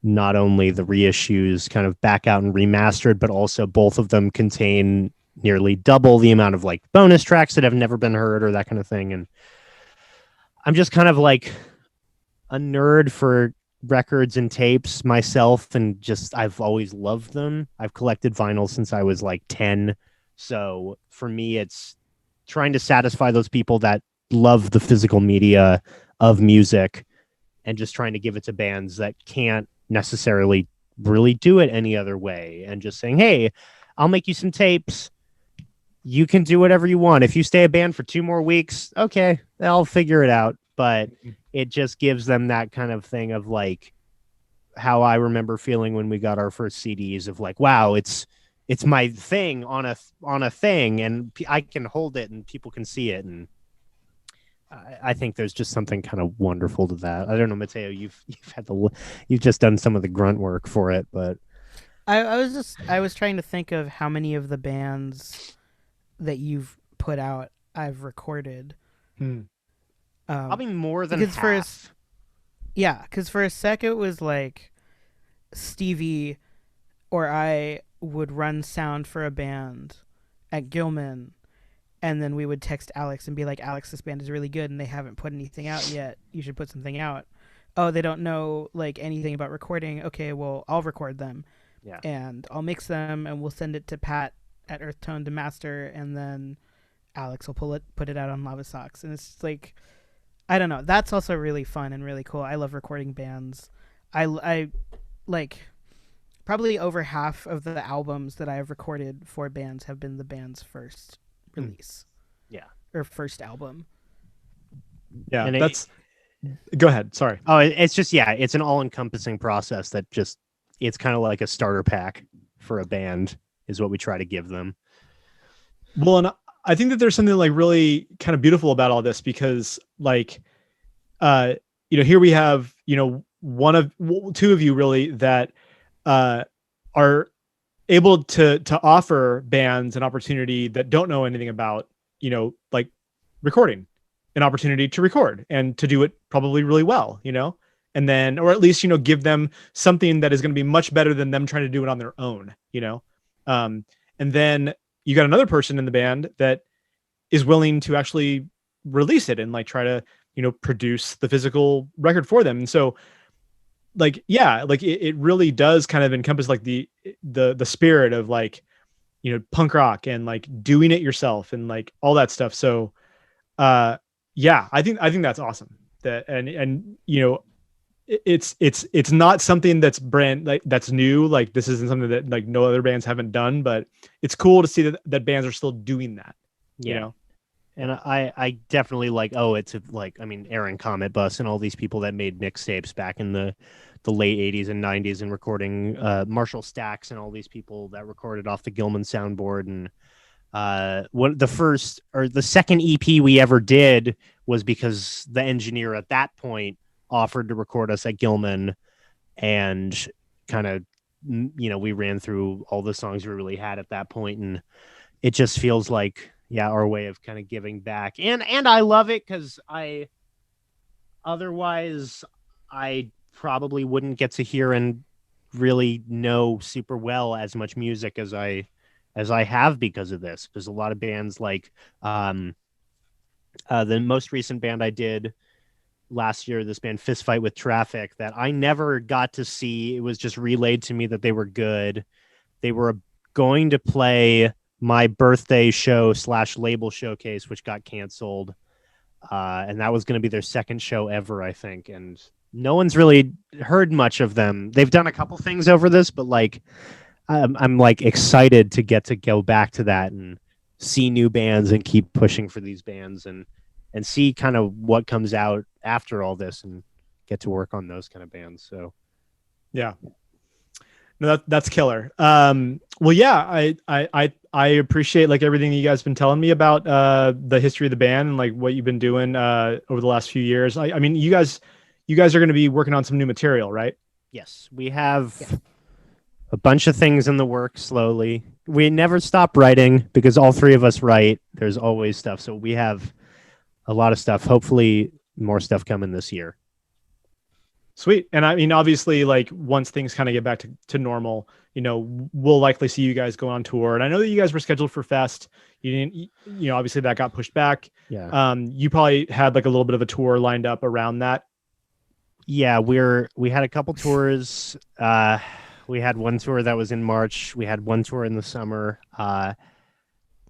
not only the reissues kind of back out and remastered, but also both of them contain nearly double the amount of like bonus tracks that have never been heard or that kind of thing. And I'm just kind of like a nerd for records and tapes myself, and just I've always loved them. I've collected vinyl since I was like 10. So for me, it's trying to satisfy those people that love the physical media of music and just trying to give it to bands that can't necessarily really do it any other way, and just saying, hey, I'll make you some tapes. You can do whatever you want. If you stay a band for 2 more weeks, okay, I'll figure it out. But it just gives them that kind of thing of like how I remember feeling when we got our first CDs of like, wow, it's my thing on a thing, and I can hold it and people can see it. And I think there's just something kind of wonderful to that. I don't know, Mateo, you've just done some of the grunt work for it, but I was trying to think of how many of the bands that you've put out I've recorded. Probably more than because half. Because for a sec it was like Stevie or I would run sound for a band at Gilman, and then we would text Alex and be like, Alex, this band is really good and they haven't put anything out yet. You should put something out. Oh, they don't know like anything about recording. Okay, well, I'll record them. Yeah. And I'll mix them and we'll send it to Pat at Earth Tone to master, and then Alex will put it out on Lava Socks. And it's just like, I don't know. That's also really fun and really cool. I love recording bands. I like probably over half of the albums that I have recorded for bands have been the band's first release. Yeah. Or first album. Yeah, and that's go ahead. Sorry. Oh, it's just, yeah, it's an all-encompassing process that just, it's kind of like a starter pack for a band is what we try to give them. Well, and I think that there's something like really kind of beautiful about all this, because like, here we have, two of you really that are able to offer bands an opportunity that don't know anything about, like recording, an opportunity to record and to do it probably really well, and then, or at least, give them something that is going to be much better than them trying to do it on their own, and then you got another person in the band that is willing to actually release it and like try to, produce the physical record for them. And so like, yeah, like it really does kind of encompass like the spirit of like, punk rock and like doing it yourself and like all that stuff. So, yeah, I think that's awesome. That, and, it's not something that's that's new. Like this isn't something that like no other bands haven't done, but it's cool to see that bands are still doing that, And I definitely like, it's like, I mean, Aaron Comet Bus and all these people that made mixtapes back in the late 80s and 90s and recording, Marshall Stacks and all these people that recorded off the Gilman soundboard. And the second EP we ever did was because the engineer at that point offered to record us at Gilman, and kind of, we ran through all the songs we really had at that point, and it just feels like, yeah, our way of kind of giving back. And I love it because otherwise I probably wouldn't get to hear and really know super well as much music as I have because of this. There's a lot of bands like the most recent band I did last year, this band Fist Fight with Traffic, that I never got to see. It was just relayed to me that they were good. They were going to play my birthday show / label showcase, which got canceled. And that was going to be their second show ever, I think. And no one's really heard much of them. They've done a couple things over this, but like, I'm like excited to get to go back to that and see new bands and keep pushing for these bands and see kind of what comes out after all this and get to work on those kind of bands. So, yeah. No, that's killer. Well, yeah, I appreciate like everything you guys been telling me about the history of the band and like what you've been doing over the last few years. I mean, you guys are going to be working on some new material, right? Yes, we have a bunch of things in the works slowly. We never stop writing because all three of us write. There's always stuff. So we have a lot of stuff. Hopefully more stuff coming this year. Sweet. And I mean, obviously, like once things kind of get back to normal, we'll likely see you guys go on tour. And I know that you guys were scheduled for Fest. You didn't, obviously that got pushed back. Yeah. You probably had like a little bit of a tour lined up around that. Yeah, we had a couple tours. We had one tour that was in March. We had one tour in the summer.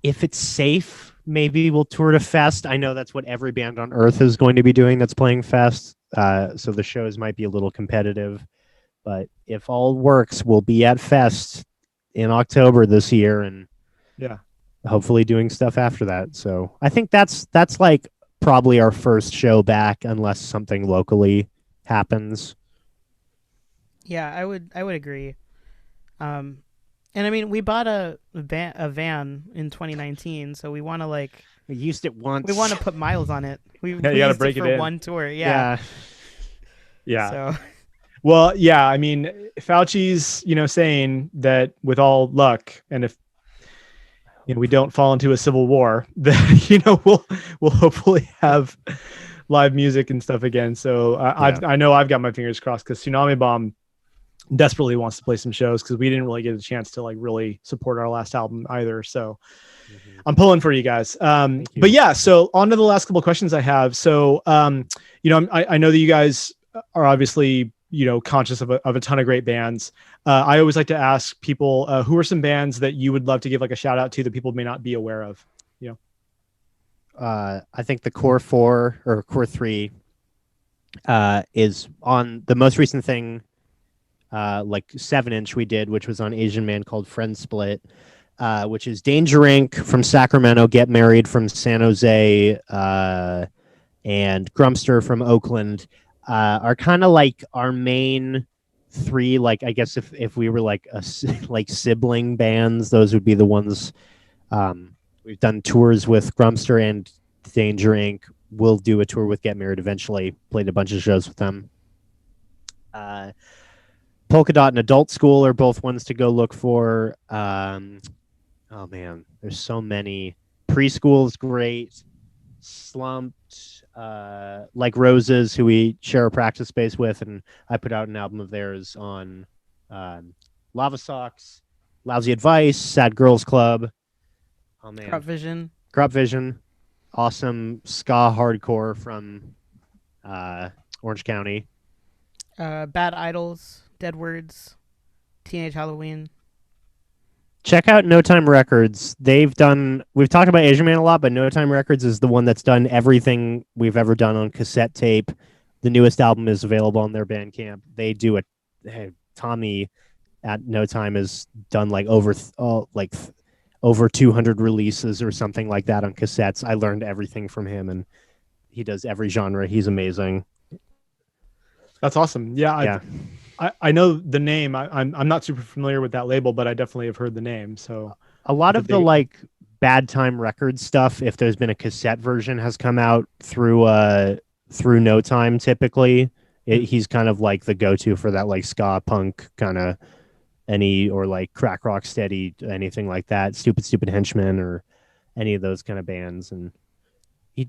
If it's safe, maybe we'll tour to Fest. I know that's what every band on Earth is going to be doing that's playing Fest. So the shows might be a little competitive, but if all works, we'll be at Fest in October this year, and yeah, hopefully doing stuff after that. So I think that's like probably our first show back, unless something locally happens. Yeah, I would agree. And I mean, we bought a van in 2019, so we want to like We used it once. we want to put miles on it. We you gotta used break it it for in. one tour. Yeah. Yeah. So Well, yeah, I mean, Fauci's, saying that with all luck, and if we don't fall into a civil war, that we'll hopefully have live music and stuff again. So I know I've got my fingers crossed because Tsunami Bomb desperately wants to play some shows because we didn't really get a chance to like really support our last album either. So I'm pulling for you guys. But yeah, so on to the last couple of questions I have. So I know that you guys are obviously conscious of a ton of great bands. I always like to ask people who are some bands that you would love to give like a shout out to that people may not be aware of. I think the core 4 or core 3 is on the most recent thing, like 7-inch we did, which was on Asian Man called Friend Split, which is Danger Inc. from Sacramento, Get Married from San Jose, and Grumpster from Oakland. Are kind of like our main 3. Like I guess if we were like like sibling bands, those would be the ones. We've done tours with Grumpster and Danger Inc. We'll do a tour with Get Married eventually. Played a bunch of shows with them. Polka Dot and Adult School are both ones to go look for. Oh man, there's so many. Preschool is great. Slumped, Like Roses, who we share a practice space with, and I put out an album of theirs on Lava Socks, Lousy Advice, Sad Girls Club. Oh man, Crop Vision, awesome ska hardcore from Orange County. Bad Idols, Dead Words, Teenage Halloween. Check out No Time Records. We've talked about Asian Man a lot, but No Time Records is the one that's done everything we've ever done on cassette tape. The newest album is available on their Bandcamp. They do it. Tommy at No Time has done like over 200 releases or something like that on cassettes. I learned everything from him, and he does every genre. He's amazing. That's awesome. Yeah. I know the name. I'm not super familiar with that label, but I definitely have heard the name. So a lot of the like Bad Time Records stuff, if there's been a cassette version, has come out through No Time. Typically, he's kind of like the go-to for that like ska punk kind of or like crack rock steady, anything like that. Stupid Henchmen or any of those kind of bands, and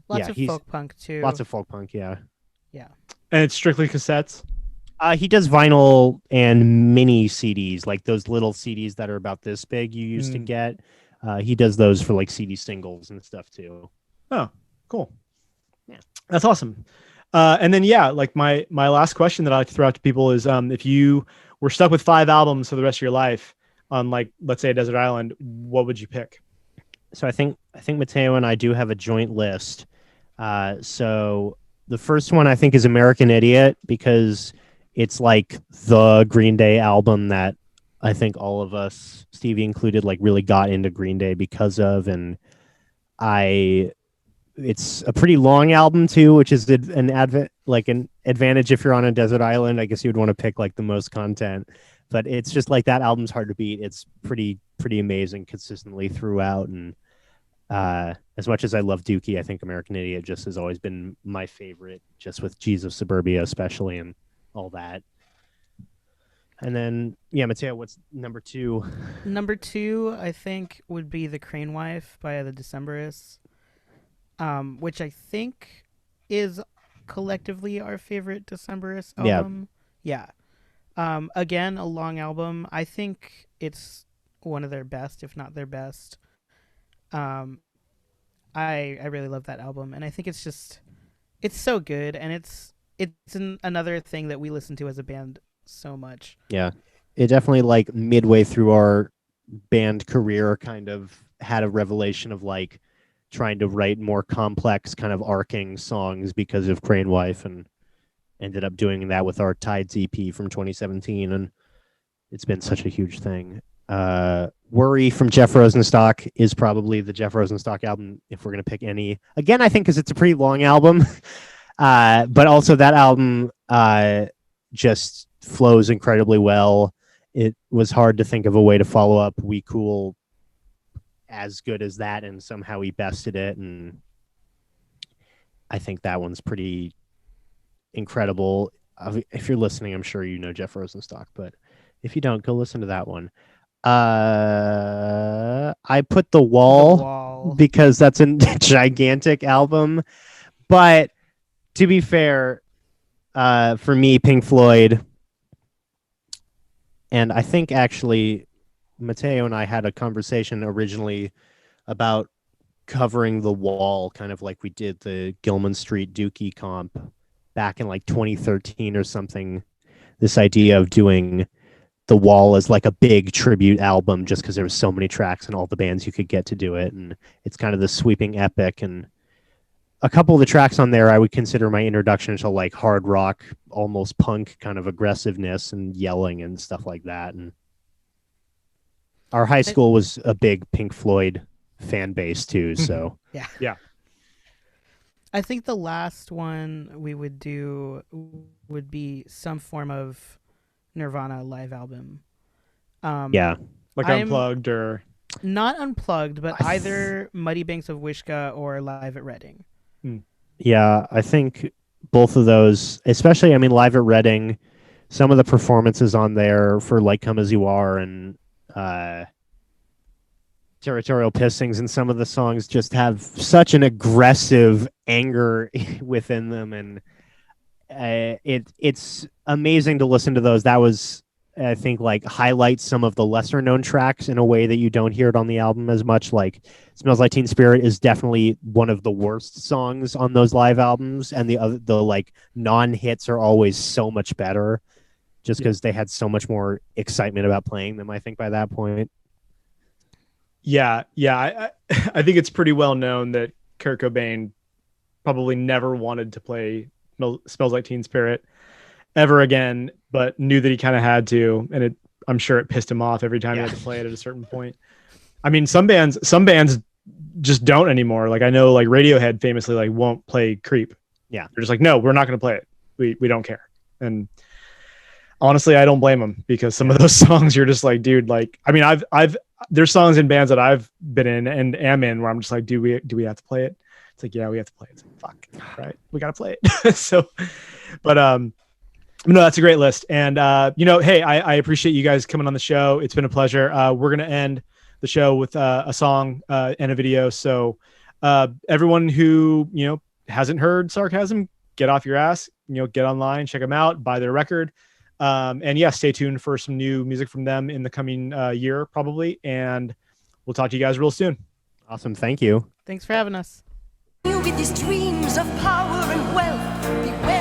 lots of folk punk too. Lots of folk punk, yeah. And it's strictly cassettes. He does vinyl and mini CDs, like those little CDs that are about this big you used to get. He does those for like CD singles and stuff too. Oh, cool. Yeah, that's awesome. And then like my last question that I like to throw out to people is, if you were stuck with 5 albums for the rest of your life on like, let's say a desert island, what would you pick? So I think Mateo and I do have a joint list. So the first one I think is American Idiot, because it's like the Green Day album that I think all of us, Stevie included, like really got into Green Day because of. And it's a pretty long album too, which is an advantage if you're on a desert island. I guess you would want to pick like the most content. But it's just like that album's hard to beat. It's pretty amazing consistently throughout. And as much as I love Dookie, I think American Idiot just has always been my favorite, just with G's of Suburbia especially and all that. And then, yeah, Mateo, what's number 2? Number 2, I think, would be The Crane Wife by the Decemberists, which I think is collectively our favorite Decemberist album. Yeah. Again, a long album. I think it's one of their best, if not their best. I really love that album, and I think it's so good, and it's another thing that we listen to as a band so much. Yeah, it definitely, like, midway through our band career kind of had a revelation of like trying to write more complex kind of arcing songs because of Crane Wife, and ended up doing that with our Tides EP from 2017, and it's been such a huge thing. Worry from Jeff Rosenstock is probably the Jeff Rosenstock album if we're going to pick any. Again, I think because it's a pretty long album, but also that album just flows incredibly well. It was hard to think of a way to follow up We Cool as good as that, and somehow he bested it, and I think that one's pretty incredible. If you're listening, I'm sure you know Jeff Rosenstock, but if you don't, go listen to that one. I put The Wall because that's a gigantic album, but to be fair, for me, Pink Floyd, and I think actually Mateo and I had a conversation originally about covering The Wall, kind of like we did the Gilman Street Dookie comp back in like 2013 or something. This idea of doing The Wall as like a big tribute album just because there was so many tracks and all the bands you could get to do it, and it's kind of this sweeping epic. And a couple of the tracks on there I would consider my introduction to like hard rock, almost punk kind of aggressiveness and yelling and stuff like that. And our high school was a big Pink Floyd fan base too, so yeah. I think the last one we would do would be some form of Nirvana live album. Like Unplugged or not Unplugged, but either Muddy Banks of Wishka or Live at Reading. Yeah, I think both of those, especially, I mean, Live at Reading, some of the performances on there for Like Come As You Are and Territorial Pissings, and some of the songs just have such an aggressive anger within them, and it's amazing to listen to those. That was, I think, like highlights some of the lesser known tracks in a way that you don't hear it on the album as much. Like Smells Like Teen Spirit is definitely one of the worst songs on those live albums, and the like non-hits are always so much better just because they had so much more excitement about playing them, I think, by that point. Yeah. I think it's pretty well known that Kurt Cobain probably never wanted to play Smells Like Teen Spirit ever again, but knew that he kind of had to, and I'm sure it pissed him off every time he had to play it at a certain point. I mean, some bands just don't anymore. Like I know, like Radiohead famously like won't play Creep. Yeah, they're just like, no, we're not going to play it. We don't care. And honestly, I don't blame them, because some of those songs you're just like, dude, like, I mean, there's songs in bands that I've been in and am in where I'm just like, do we have to play it? It's like, yeah, we have to play it. It's like, fuck, right? We got to play it. So, but no, that's a great list. And hey, I appreciate you guys coming on the show. It's been a pleasure. We're gonna end the show with a song and a video. So everyone who hasn't heard Sarchasm, get off your ass. Get online, check them out, buy their record. And yeah, stay tuned for some new music from them in the coming year, probably. And we'll talk to you guys real soon. Awesome. Thank you. Thanks for having us. With these dreams of power and wealth, beware.